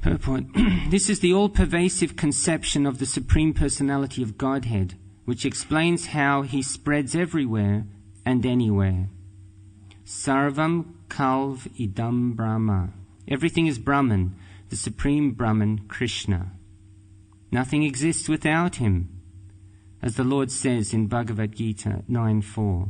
Purport. This is the all-pervasive conception of the Supreme Personality of Godhead, which explains how he spreads everywhere and anywhere. Sarvam Kalv Idam Brahma. Everything is Brahman, the Supreme Brahman, Krishna. Nothing exists without him, as the Lord says in Bhagavad Gita 9:4.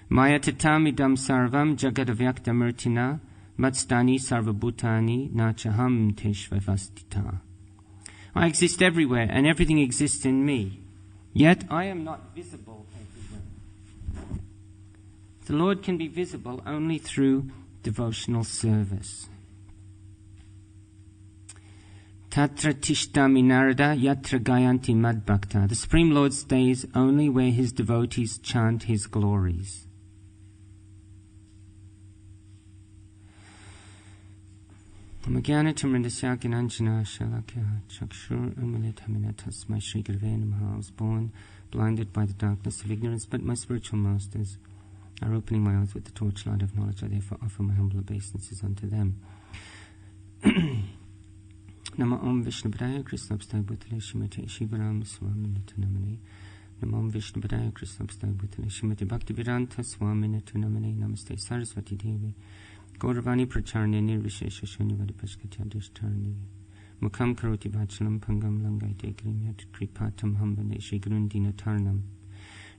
Maya tatam idam sarvam jagadavyaktamurtina matstani sarvabhutani nachaham teshvavastita. I exist everywhere, and everything exists in me. Yet I am not visible everywhere. The Lord can be visible only through devotional service. Tatra tishtami narada yatra gayanti madbhakta. The Supreme Lord stays only where his devotees chant his glories. Namagyanathamrindasya Gyananjana Shalakya Chakshur Unmilitamina Tasmai Shri Gurave Namaha. I was born blinded by the darkness of ignorance, but my spiritual masters are opening my eyes with the torchlight of knowledge. I therefore offer my humble obeisances unto them. Nama Om Vishnupadaya Krishna Abstai Bhutale Shimate Shivaram Swaminitu Namane. Nama Om Vishnupadaya Krishna Abstai Bhutale Shimate Bhaktivedanta Swaminitu Namane. Namaste Saraswati Devi Gauravani Pracharne Nirvishesha Shunyavadi Pashkatya Dishtarni Mukham Karoti Vachalam Pangam Langaite Grimyat Kripatam Hambane Shri Grundina Tarnam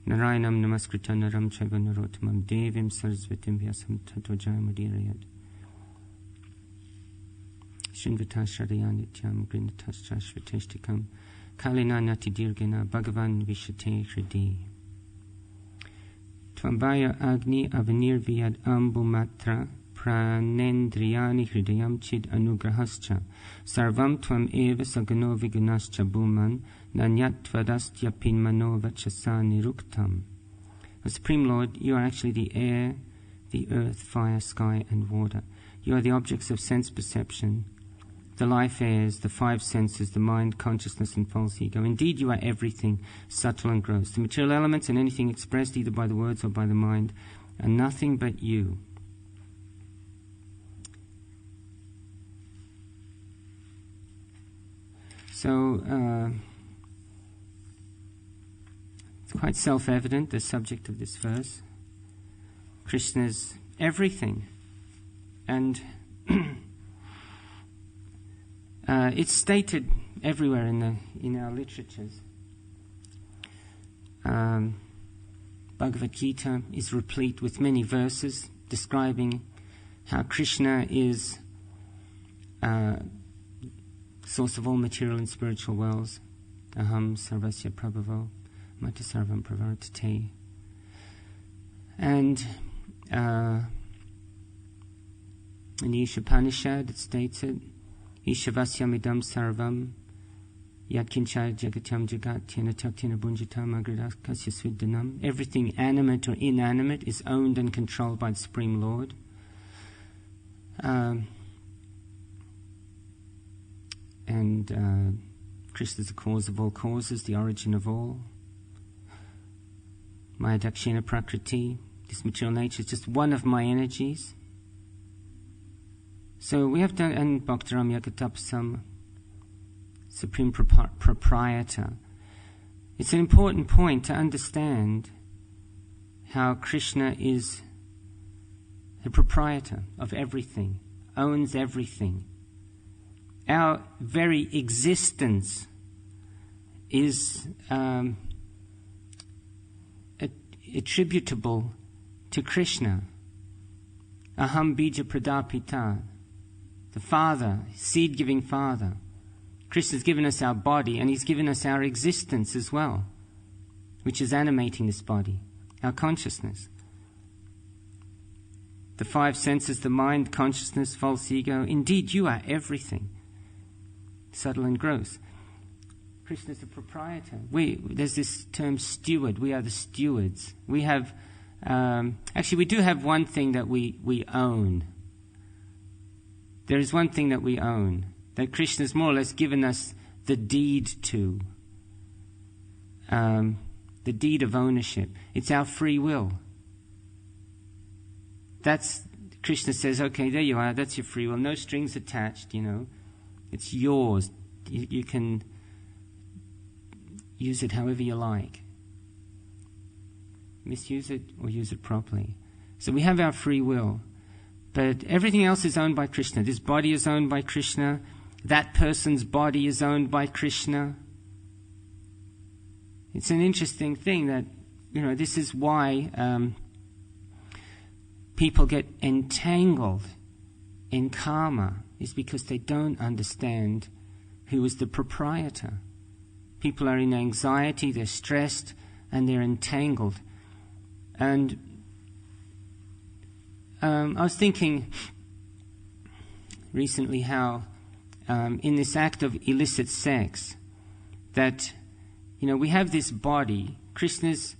Narayanam Namaskritya Naram Chaiva Narotamam Devim Sarasvatim Vyasam Tato Jayamudirayat Shinvatasharayannityam Grinatashashvateshtikam Kalinanati Dirgana Bhagavan Vishate Hridi Tvambaya Agni Avanir Vyad Ambumatra Pranendriyani Hridayam Chid Anugrahascha Sarvam Tvam Eva Sagano Vigunascha Bhuman Nanyatvadastya Pinmano Vachasani Ruktam. O Supreme Lord, you are actually the air, the earth, fire, sky, and water. You are the objects of sense perception, the life airs, the five senses, the mind, consciousness, and false ego. Indeed, you are everything, subtle and gross. The material elements and anything expressed either by the words or by the mind are nothing but you. So, it's quite self-evident, the subject of this verse. Krishna's everything. And it's stated everywhere in our literatures. Bhagavad Gita is replete with many verses describing how Krishna is source of all material and spiritual worlds. Aham sarvasya prabhavo mata sarvam pravartate. And in the Ishopanishad it states it, Ishavasyam idam sarvam yadkincha jagatyam jagat tena taktena bunjitam agradakasya sviddanam. Everything animate or inanimate is owned and controlled by the Supreme Lord. And Krishna is the cause of all causes, the origin of all. Maya dakshina prakriti, this material nature is just one of my energies. So we have done, and Bhaktaram Yakatapasam, Supreme Proprietor. It's an important point to understand how Krishna is the proprietor of everything, owns everything. Our very existence is attributable to Krishna. Aham bija pradapita, the Father, seed-giving Father. Krishna's given us our body, and He's given us our existence as well, which is animating this body, our consciousness. The five senses, the mind, consciousness, false ego. Indeed, you are everything, subtle and gross. Krishna is the proprietor. There's this term steward. We are the stewards. We have, actually we do have one thing that we own. There is one thing that we own, that Krishna has more or less given us the deed to. The deed of ownership. It's our free will. Krishna says, okay, there you are, that's your free will. No strings attached, It's yours. You can use it however you like. Misuse it or use it properly. So we have our free will. But everything else is owned by Krishna. This body is owned by Krishna. That person's body is owned by Krishna. It's an interesting thing that, this is why people get entangled in karma, is because they don't understand who is the proprietor. People are in anxiety, they're stressed, and they're entangled. And I was thinking recently how in this act of illicit sex, that, we have this body. Krishna's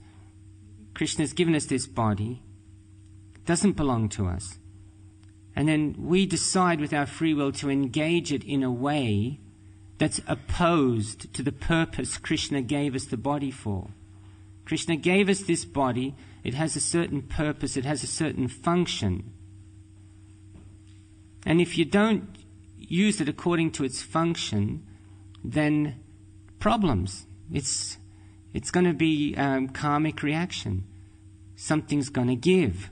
given us this body. It doesn't belong to us. And then we decide with our free will to engage it in a way that's opposed to the purpose Krishna gave us the body for. Krishna gave us this body. It has a certain purpose. It has a certain function. And if you don't use it according to its function, then problems. It's going to be karmic reaction. Something's going to give.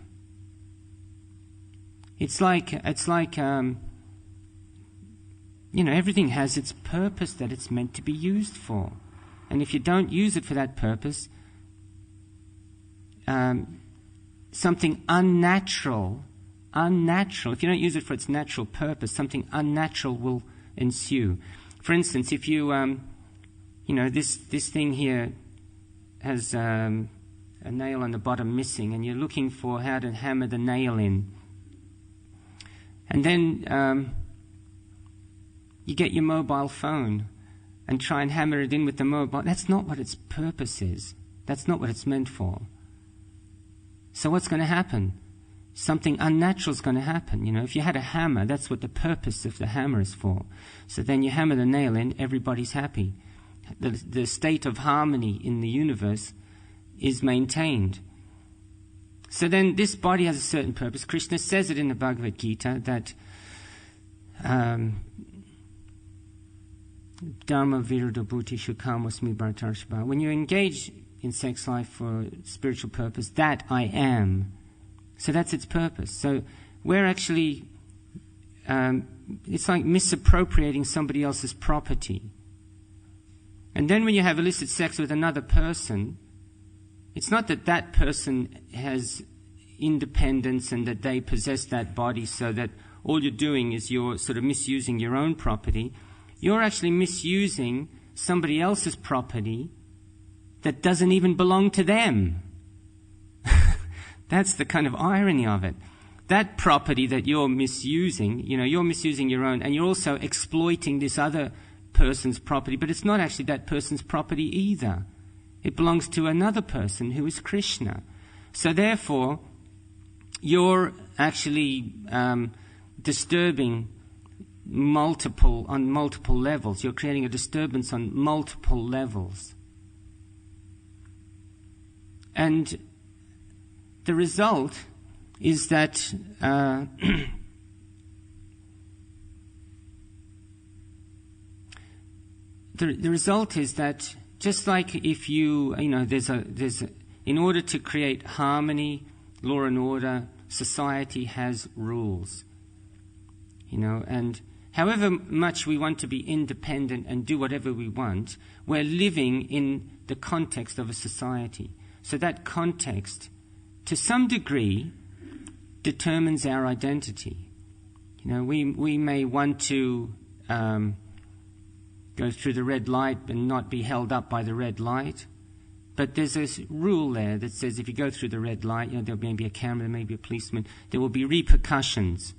It's like everything has its purpose that it's meant to be used for. And if you don't use it for that purpose, something unnatural, if you don't use it for its natural purpose, something unnatural will ensue. For instance, if you, this thing here has a nail on the bottom missing, and you're looking for how to hammer the nail in. And then you get your mobile phone and try and hammer it in with the mobile. That's not what its purpose is. That's not what it's meant for. So what's going to happen? Something unnatural is going to happen. If you had a hammer, that's what the purpose of the hammer is for. So then you hammer the nail in, everybody's happy. The state of harmony in the universe is maintained. So then this body has a certain purpose. Krishna says it in the Bhagavad Gita that Dharma viruddha bhutishu kamosmi bhartarshva. When you engage in sex life for spiritual purpose, that I am. So that's its purpose. So we're actually, it's like misappropriating somebody else's property. And then when you have illicit sex with another person, it's not that that person has independence and that they possess that body, so that all you're doing is you're sort of misusing your own property. You're actually misusing somebody else's property that doesn't even belong to them. That's the kind of irony of it. That property that you're misusing, you're misusing your own, and you're also exploiting this other person's property, but it's not actually that person's property either. It belongs to another person who is Krishna. So therefore, you're actually disturbing on multiple levels. You're creating a disturbance on multiple levels. And the result is that the result is that just like if there's in order to create harmony, law and order, society has rules. And however much we want to be independent and do whatever we want, we're living in the context of a society. So that context, to some degree, determines our identity. We may want to go through the red light and not be held up by the red light. But there's a rule there that says if you go through the red light, there may be a camera, there may be a policeman, there will be repercussions.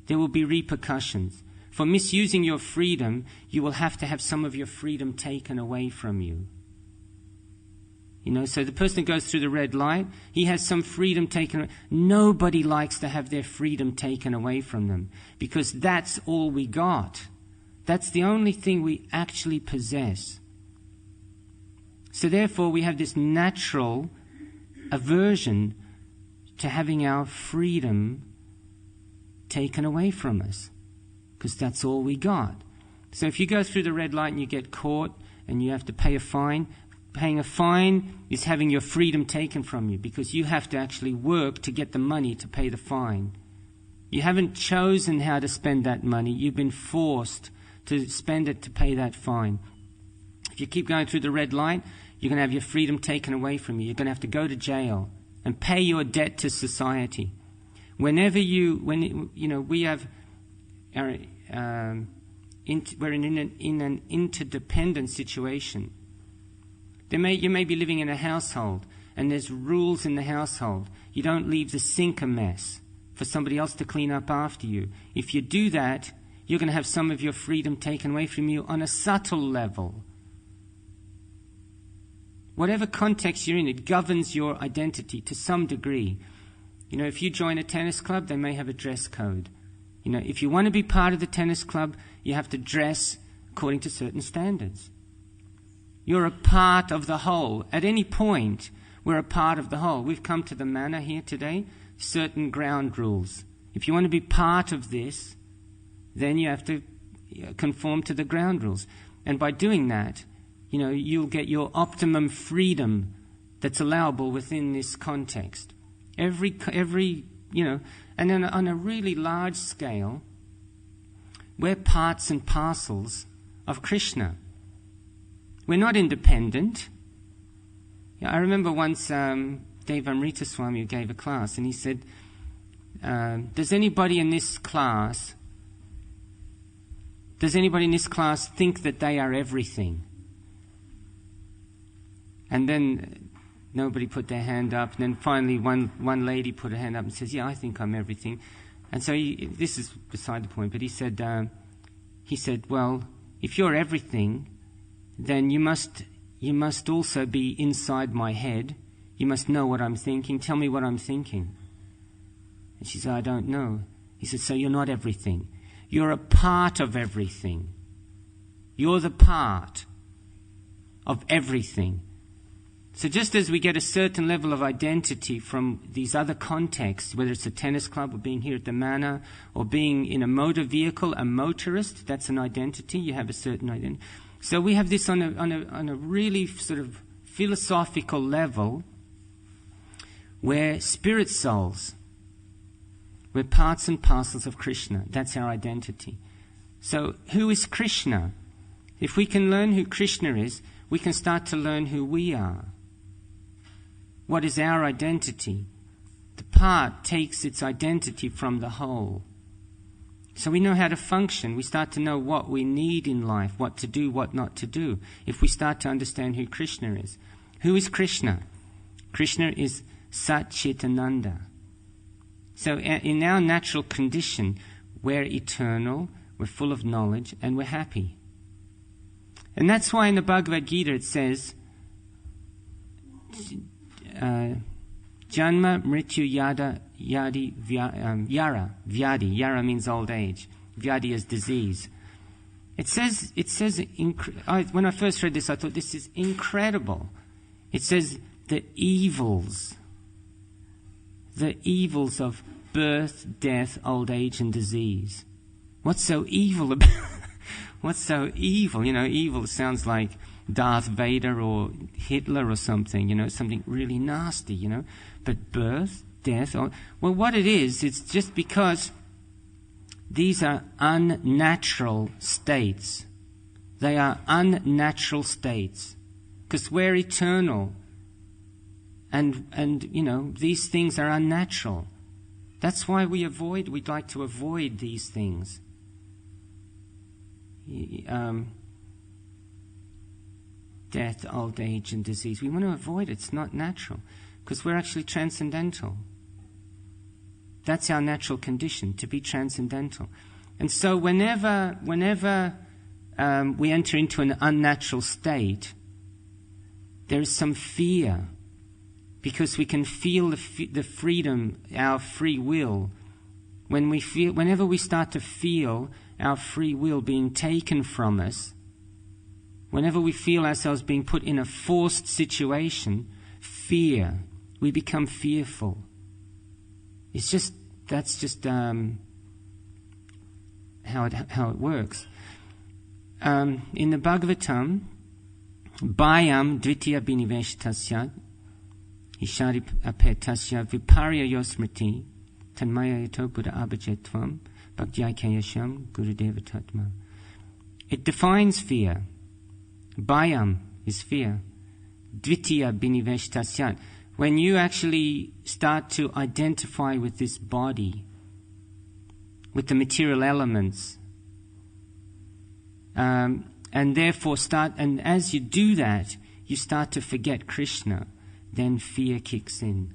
There will be repercussions. For misusing your freedom, you will have to have some of your freedom taken away from you. So the person who goes through the red light, he has some freedom taken away. Nobody likes to have their freedom taken away from them, because that's all we got. That's the only thing we actually possess. So therefore, we have this natural aversion to having our freedom taken away from us. because that's all we got. So if you go through the red light and you get caught and you have to pay a fine, paying a fine is having your freedom taken from you, because you have to actually work to get the money to pay the fine. You haven't chosen how to spend that money. You've been forced to spend it to pay that fine. If you keep going through the red light, you're going to have your freedom taken away from you. You're going to have to go to jail and pay your debt to society. We have we're in an interdependent situation. You may be living in a household and there's rules in the household. You don't leave the sink a mess for somebody else to clean up after you. If you do that, you're going to have some of your freedom taken away from you on a subtle level. Whatever context you're in, it governs your identity to some degree. If you join a tennis club, they may have a dress code. If you want to be part of the tennis club, you have to dress according to certain standards. You're a part of the whole. At any point, we're a part of the whole. We've come to the manor here today, certain ground rules. If you want to be part of this, then you have to conform to the ground rules. And by doing that, you'll get your optimum freedom that's allowable within this context. And then on a really large scale, we're parts and parcels of Krishna. We're not independent. I remember once Deva Amrita Swami gave a class, and he said, does anybody in this class think that they are everything? And then nobody put their hand up. And then finally one lady put her hand up and says, yeah, I think I'm everything. And so this is beside the point, but he said, well, if you're everything, then you must also be inside my head. You must know what I'm thinking. Tell me what I'm thinking. And she said, I don't know. He said, so you're not everything. You're a part of everything. You're the part of everything. So just as we get a certain level of identity from these other contexts, whether it's a tennis club or being here at the manor or being in a motor vehicle, a motorist, that's an identity. You have a certain identity. So we have this on a really sort of philosophical level where spirit souls, we're parts and parcels of Krishna. That's our identity. So who is Krishna? If we can learn who Krishna is, we can start to learn who we are. What is our identity? The part takes its identity from the whole. So we know how to function. We start to know what we need in life, what to do, what not to do, if we start to understand who Krishna is. Who is Krishna? Krishna is Sat Chitananda. So in our natural condition, we're eternal, we're full of knowledge, and we're happy. And that's why in the Bhagavad Gita it says, Janma Mrityu Yada Yadi Yara. Vyadi. Yara means old age. Vyadi is disease. It says when I first read this, I thought this is incredible. It says the evils of birth, death, old age, and disease. What's so evil about? What's so evil? Evil sounds like Darth Vader or Hitler or something, something really nasty, But birth, death, what it is, it's just because these are unnatural states. They are unnatural states. Because we're eternal. And these things are unnatural. That's why we'd like to avoid these things. Death, old age, and disease. We want to avoid it. It's not natural. Because we're actually transcendental. That's our natural condition, to be transcendental. And so whenever we enter into an unnatural state, there is some fear. Because we can feel the freedom, our free will. Whenever we start to feel our free will being taken from us, whenever we feel ourselves being put in a forced situation, fear, we become fearful. That's just how how it works. In the Bhagavatam, Bhayam dvitiya biniveshtasya ishari apetasya viparya yosmriti tanmaya yato buddha abhajetvam bhaktyakayasham gurudeva tatma. It defines fear. Bhayam is fear. Dvitiya biniveshtasya. When you actually start to identify with this body, with the material elements, and therefore and as you do that, you start to forget Krishna, then fear kicks in.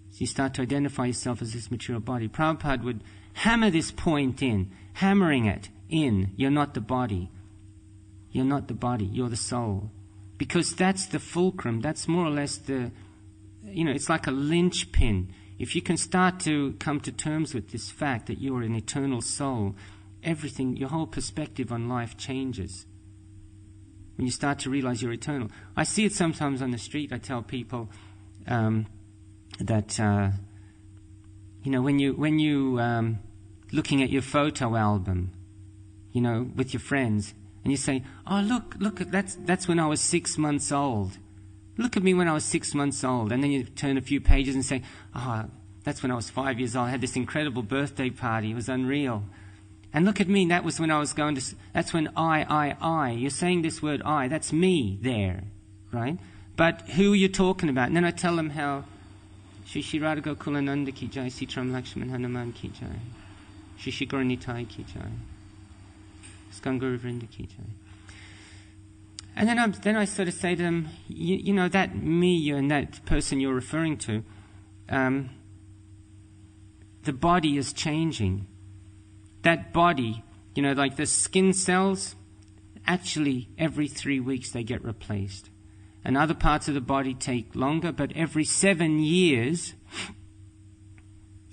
So you start to identify yourself as this material body. Prabhupada would hammer this point in, hammering it in. You're not the body. You're not the body. You're the soul. Because that's the fulcrum. That's more or less it's like a linchpin. If you can start to come to terms with this fact that you're an eternal soul, everything, your whole perspective on life changes. When you start to realize you're eternal. I see it sometimes on the street. I tell people that when you looking at your photo album, with your friends, and you say, "Oh, look, that's when I was 6 months old. Look at me when I was 6 months old." And then you turn a few pages and say, "Oh, that's when I was 5 years old. I had this incredible birthday party. It was unreal. And look at me, that was when I was that's when I. You're saying this word I, that's me there, right? But who are you talking about?" And then I tell them how Shri Radha Gokulananda ki jai, Sitaram Lakshman Hanuman ki jai, Shri Dayal Nitai ki jai, Skam Guru Vrinda ki jai. And then I sort of say to them, that me and that person you're referring to, the body is changing. That body, like the skin cells, actually every 3 weeks they get replaced. And other parts of the body take longer, but every 7 years,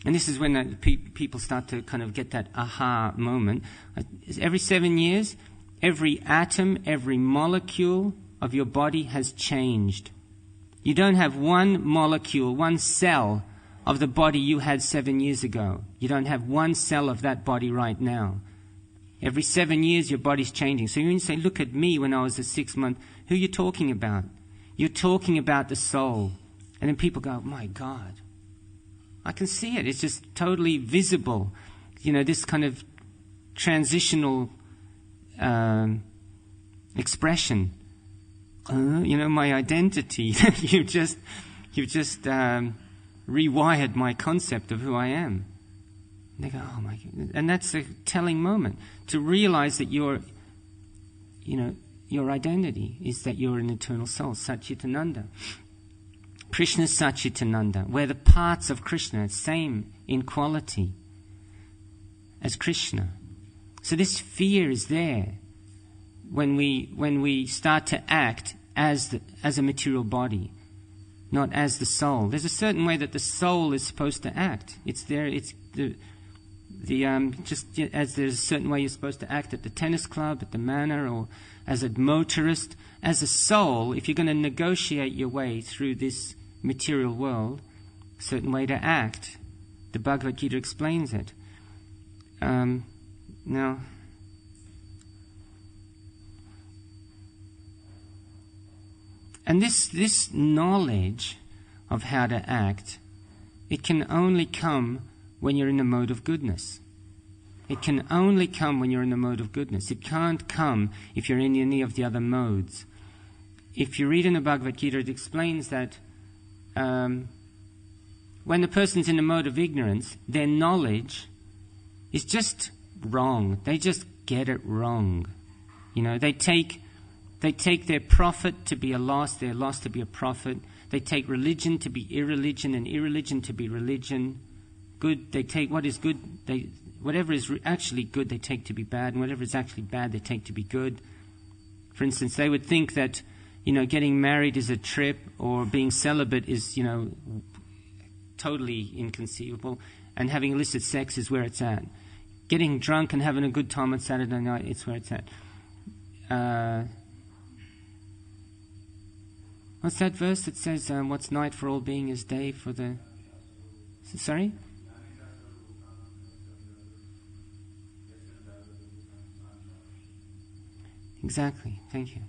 and this is when people start to kind of get that aha moment, every 7 years, every atom, every molecule of your body has changed. You don't have one molecule, one cell of the body you had 7 years ago. You don't have one cell of that body right now. Every 7 years, your body's changing. So when you say, "Look at me when I was a 6 month," who are you talking about? You're talking about the soul. And then people go, "My God, I can see it. It's just totally visible." This kind of transitional expression. My identity. You've just rewired my concept of who I am. And they go, "Oh my God." And that's a telling moment to realize that your identity is that you're an eternal soul, Satchitananda. Krishna's Satchitananda. We're the parts of Krishna, same in quality as Krishna. So this fear is there when we start to act as a material body, not as the soul. There's a certain way that the soul is supposed to act. It's there. It's just as there's a certain way you're supposed to act at the tennis club, at the manor, or as a motorist. As a soul, if you're going to negotiate your way through this material world, a certain way to act. The Bhagavad Gita explains it. Now, and this knowledge of how to act, it can only come when you're in the mode of goodness. It can only come when you're in the mode of goodness. It can't come if you're in any of the other modes. If you read in the Bhagavad Gita, it explains that when the person's in the mode of ignorance, their knowledge is just wrong. They just get it wrong. They take their profit to be a loss, their loss to be a profit. They take religion to be irreligion and irreligion to be religion. Good, they take what is good, whatever is actually good they take to be bad, and whatever is actually bad they take to be good. For instance, they would think that, getting married is a trip, or being celibate is, totally inconceivable, and having illicit sex is where it's at. Getting drunk and having a good time on Saturday night, it's where it's at. What's that verse that says, what's night for all being is day for the... Sorry? Exactly. Thank you.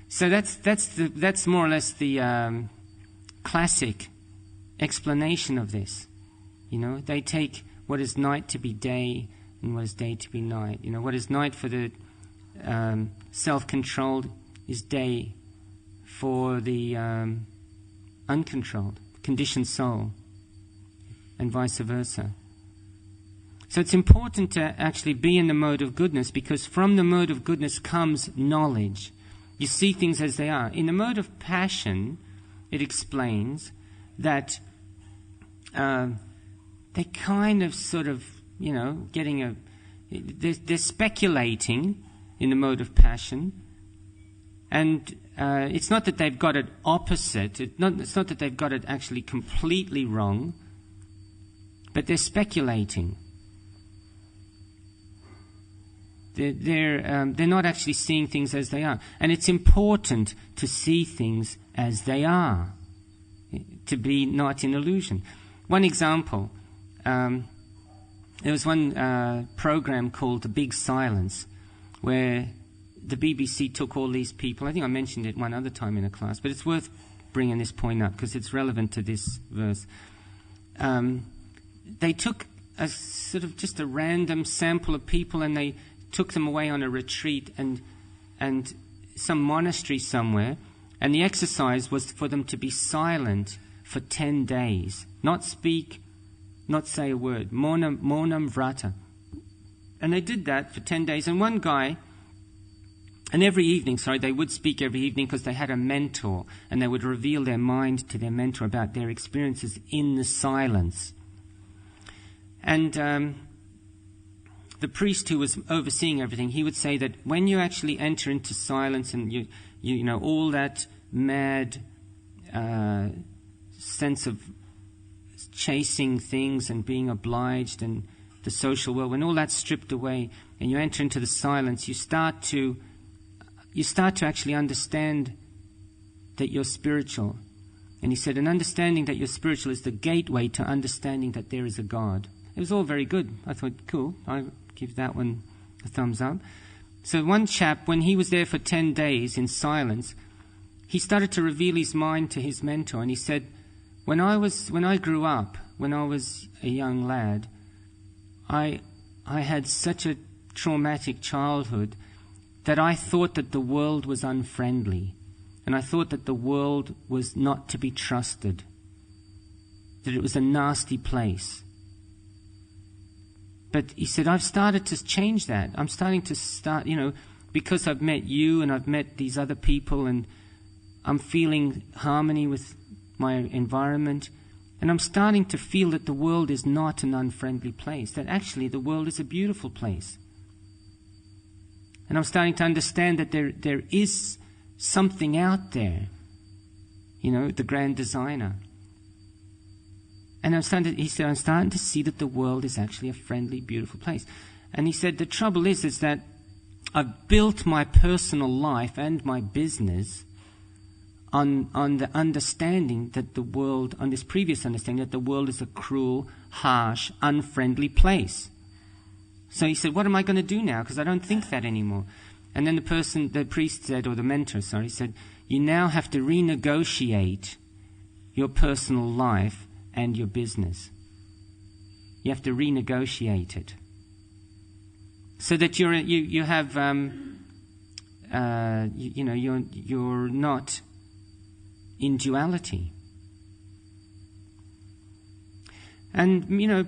So that's more or less the classic explanation of this. They take what is night to be day and what is day to be night. What is night for the self-controlled is day for the uncontrolled, conditioned soul, and vice versa. So it's important to actually be in the mode of goodness, because from the mode of goodness comes knowledge. You see things as they are. In the mode of passion, it explains that they kind of sort of, getting they're speculating in the mode of passion. And it's not that they've got it opposite. It's not that they've got it actually completely wrong, but they're speculating. They're not actually seeing things as they are. And it's important to see things as they are, to be not in illusion. One example, there was one program called The Big Silence, where the BBC took all these people. I think I mentioned it one other time in a class, but it's worth bringing this point up because it's relevant to this verse. They took a sort of just a random sample of people, and they took them away on a retreat and some monastery somewhere, and the exercise was for them to be silent for 10 days, not speak, not say a word, maunam vrata. And they did that for 10 days, and one guy, and every evening, they would speak every evening because they had a mentor, and they would reveal their mind to their mentor about their experiences in the silence. And the priest who was overseeing everything, he would say that when you actually enter into silence and you know all that mad sense of chasing things and being obliged and the social world, when all that's stripped away and you enter into the silence, you start to actually understand that you're spiritual. And he said, an understanding that you're spiritual is the gateway to understanding that there is a God. It was all very good. I thought, cool, I'll give that one a thumbs up. So one chap, when he was there for 10 days in silence, he started to reveal his mind to his mentor, and he said, when I grew up, when I was a young lad, I had such a traumatic childhood that I thought that the world was unfriendly, and I thought that the world was not to be trusted, that it was a nasty place. But he said, I've started to change that. I'm starting to because I've met you and I've met these other people, and I'm feeling harmony with my environment, and I'm starting to feel that the world is not an unfriendly place, that actually the world is a beautiful place. And I'm starting to understand that there is something out there, the grand designer. And I'm starting to see that the world is actually a friendly, beautiful place. And he said, the trouble is that I've built my personal life and my business on the understanding that the world, on this previous understanding that the world is a cruel, harsh, unfriendly place. So he said, what am I going to do now? Because I don't think that anymore. And then the priest said, or the mentor, said, you now have to renegotiate your personal life and your business. You have to renegotiate it. So that you're not in duality. And,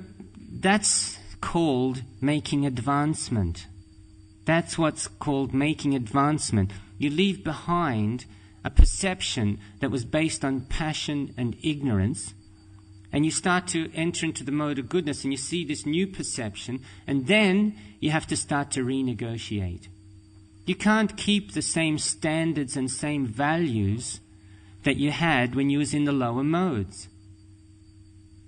that's called making advancement. That's what's called making advancement. You leave behind a perception that was based on passion and ignorance, and you start to enter into the mode of goodness, and you see this new perception, and then you have to start to renegotiate. You can't keep the same standards and same values that you had when you was in the lower modes.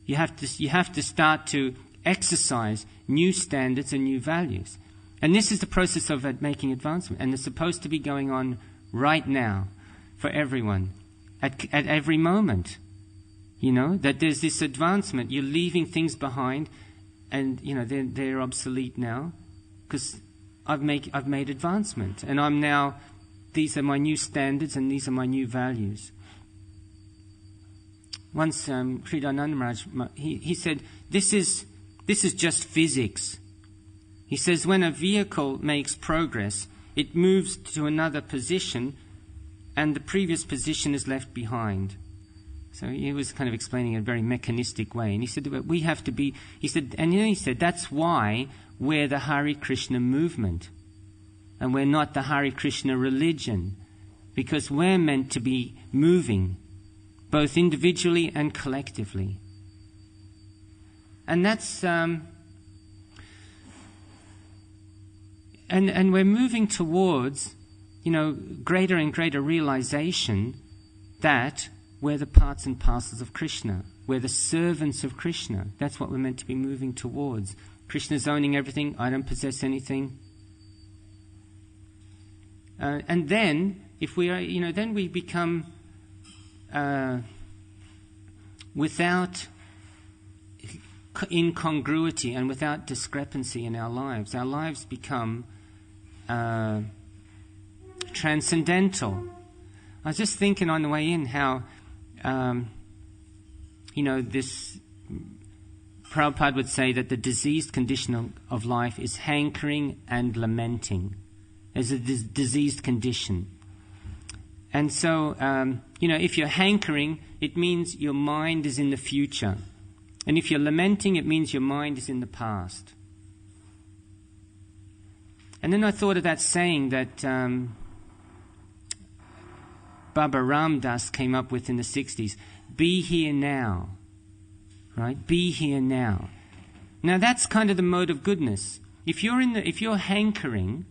You have to start to exercise new standards and new values. And this is the process of making advancement. And it's supposed to be going on right now for everyone, at every moment. That there's this advancement. You're leaving things behind and they're obsolete now because I've made advancement, and I'm now, these are my new standards and these are my new values. Once Sri Dhananda Maharaj, he said, this is just physics. He says when a vehicle makes progress, it moves to another position and the previous position is left behind. So he was kind of explaining it in a very mechanistic way. And he said, we have to be, he said, that's why we're the Hare Krishna movement. And we're not the Hare Krishna religion. Because we're meant to be moving, both individually and collectively. And that's, and we're moving towards, greater and greater realization that we're the parts and parcels of Krishna. We're the servants of Krishna. That's what we're meant to be moving towards. Krishna's owning everything. I don't possess anything. And then, if we are, then we become without incongruity and without discrepancy in our lives. Our lives become transcendental. I was just thinking on the way in how, this Prabhupada would say that the diseased condition of life is hankering and lamenting. There's a diseased condition. And so, if you're hankering, it means your mind is in the future. And if you're lamenting, it means your mind is in the past. And then I thought of that saying that Baba Ram Das came up with in the 60s. Be here now. Right? Be here now. Now that's kind of the mode of goodness. If you're hankering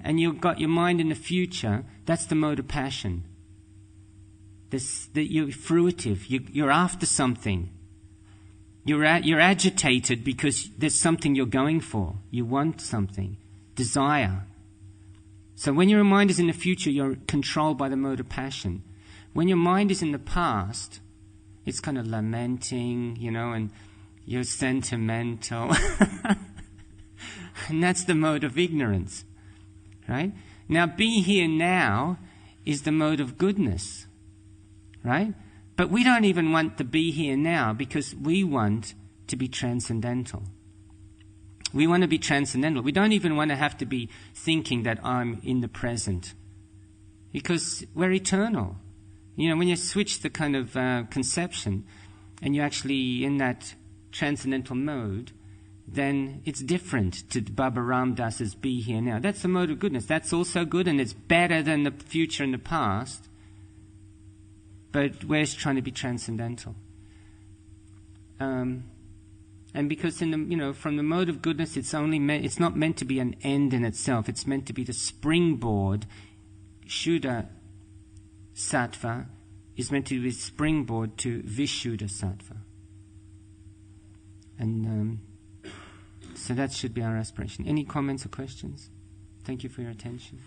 and you've got your mind in the future, that's the mode of passion. You're fruitive. You're after something. You're agitated because there's something you're going for. You want something. Desire. So when your mind is in the future, you're controlled by the mode of passion. When your mind is in the past, it's kind of lamenting, and you're sentimental. And that's the mode of ignorance. Right? Now, be here now is the mode of goodness. Right? But we don't even want to be here now because we want to be transcendental. We want to be transcendental. We don't even want to have to be thinking that I'm in the present. Because we're eternal. When you switch the kind of conception and you're actually in that transcendental mode, then it's different to Baba Ram Das's be here now. That's the mode of goodness. That's also good and it's better than the future and the past. But we're trying to be transcendental. And because from the mode of goodness, it's not meant to be an end in itself. It's meant to be the springboard. Shuddha Sattva is meant to be the springboard to Vishuddha Sattva. And so that should be our aspiration. Any comments or questions? Thank you for your attention.